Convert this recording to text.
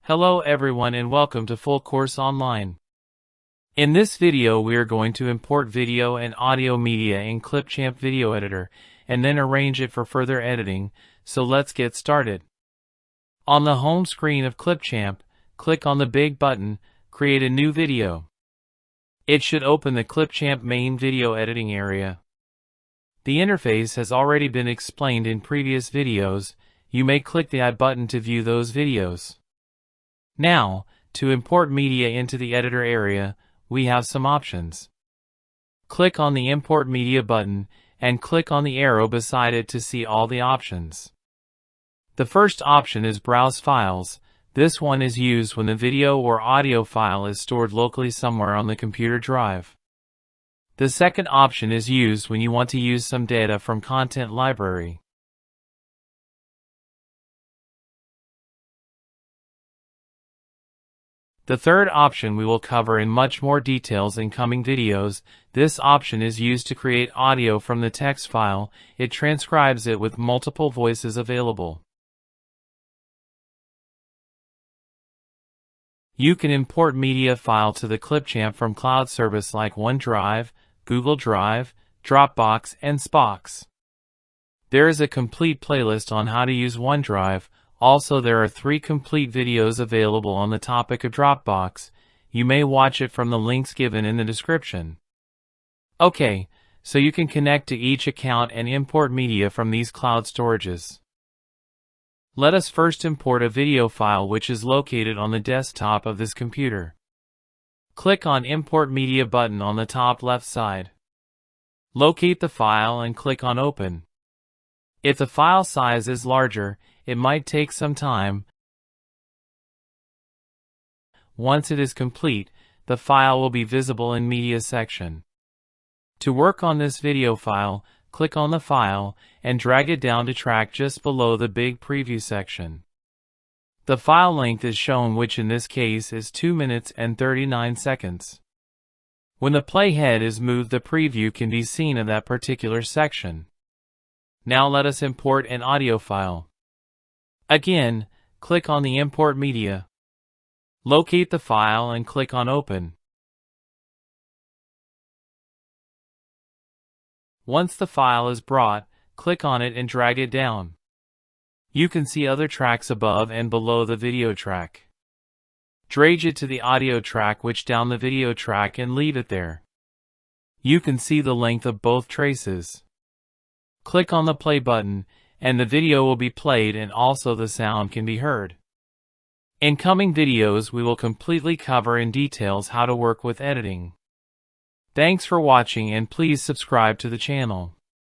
Hello everyone and welcome to Full Course Online. In this video we are going to import video and audio media in Clipchamp video editor and then arrange it for further editing, so let's get started. On the home screen of Clipchamp, click on the big button, Create a new video. It should open the Clipchamp main video editing area. The interface has already been explained in previous videos. You may click the I button to view those videos. Now, to import media into the editor area, we have some options. Click on the Import Media button and click on the arrow beside it to see all the options. The first option is Browse Files. This one is used when the video or audio file is stored locally somewhere on the computer drive. The second option is used when you want to use some data from Content Library. The third option we will cover in much more details in coming videos. This option is used to create audio from the text file. It transcribes it with multiple voices available. You can import media file to the Clipchamp from cloud service like OneDrive, Google Drive, Dropbox, and Spox. There is a complete playlist on how to use OneDrive. Also, there are 3 complete videos available on the topic of Dropbox. You may watch it from the links given in the description. Okay, so you can connect to each account and import media from these cloud storages. Let us first import a video file which is located on the desktop of this computer. Click on Import Media button on the top left side. Locate the file and click on Open. If the file size is larger, it might take some time. Once it is complete, the file will be visible in Media section. To work on this video file, click on the file and drag it down to track just below the big preview section. The file length is shown, which in this case is 2 minutes and 39 seconds. When the playhead is moved, the preview can be seen in that particular section. Now let us import an audio file. Again, click on the Import Media. Locate the file and click on Open. Once the file is brought, click on it and drag it down. You can see other tracks above and below the video track. Drag it to the audio track, which down the video track, and leave it there. You can see the length of both traces. Click on the play button and the video will be played, and also the sound can be heard. In coming videos we will completely cover in details how to work with editing. Thanks for watching and please subscribe to the channel.